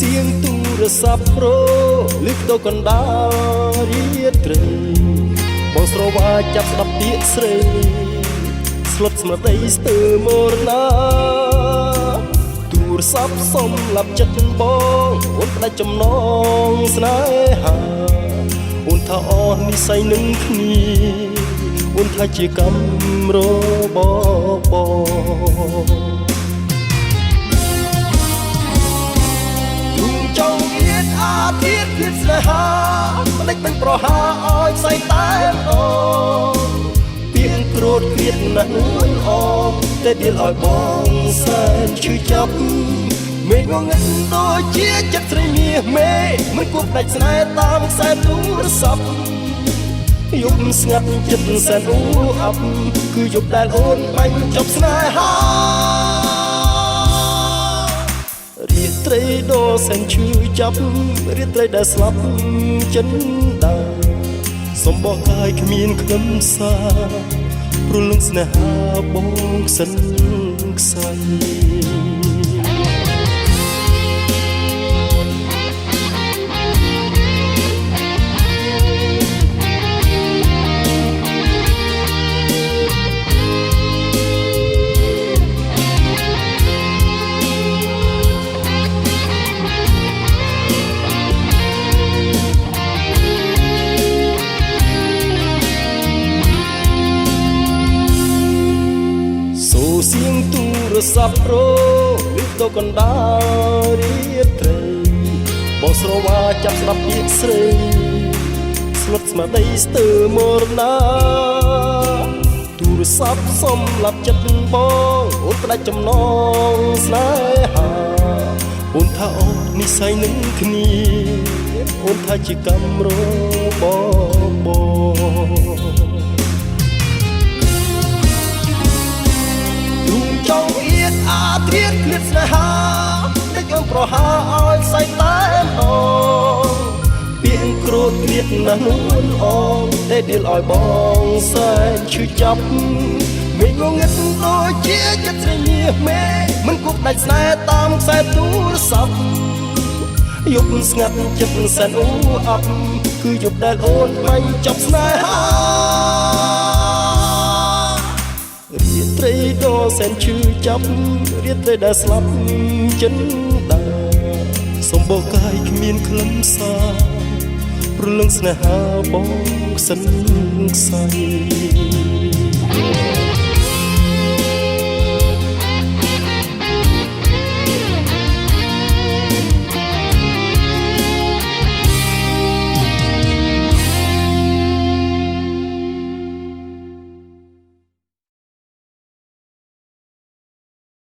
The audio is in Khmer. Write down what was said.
เสียงទូរស័ព្ទប្រូលឹកទៅកណ្ដាលរាត្រីបងស្រវាចាប់ស្ដាប់ពាក្យស្រីស្លុតស្មារតីស្ទើរមរណាទូរស័ព្ទសុំឡាប់ចិត្តបងអូនផ្ដាច់ចំណងស្នេហាអូនថាអស់និស្ស័យនឹងគ្នាអូនថាជាកម្មរបស់បងចង់អៀតអាធិតភាពស្នេហាផ្លេចមិនប្រហាឲ្យផ្សៃតែម្ដងទៀងក្រោតគ្រៀតណាស់មិនអមតែដៀលឲ្យបងសែនឈឺចាប់មេងងឹតដូចជាចិត្តស្រីមាសមេមិនគួរផ្ដាច់ស្នេហ៍តាមខ្សែទូរស័ព្ទយប់ស្ងាត់ចិត្តសែនអ៊ូអាប់គឺយប់ដែលអូនបាញ់ចប់ស្នេហារាត្រីដ៏សែនឈឺចាប់រាត្រីដែលស្លាប់ចិនដាសំបកកាយគ្មានខ្លឹមសារព្រលឹងស្នេហាបងសិនខ្សែเสียงទូរស័ព្ទប្រូលឹកទៅកណ្ដាលរាត្រីបងស្រវាចាប់ស្ដាប់ពាក្យស្រីស្លុតស្មារតីស្ទើរមរណាទូរស័ព្ទសុំឡាប់ចិត្តបងអូនផ្ដាច់ចំណងស្នេហាអូនថាអស់និស្ស័យនឹងគ្នាអូនថាជាកម្មរបស់បងចង់អៀតអាធិតគ្រៀតស្នេហាតែខ្ញុំប្រហាឲ្យផ្សៃតែម្ដងពាក្យក្រោតគ្រៀតណាស់នួនអងតែដៀលឲ្យបងសែនឈឺចាប់មេងងឹតដូចជាចិត្តស្រីមាសមេមិនគួរផ្ដាច់ស្នេហ៍តាមខ្សែទូរស័ព្ទយប់ស្ងាត់ចិត្តសែនអ៊ូអាប់គឺយប់ដែលអូនបាញ់ចប់ស្នេហារាត្រីដ៏សែនឈឺចាប់រាត្រីដែលស្លាប់ចិនដាសំបកកាយគ្មានខ្លឹមសារព្រលឹងស្នេហាបងសិនខ្សែ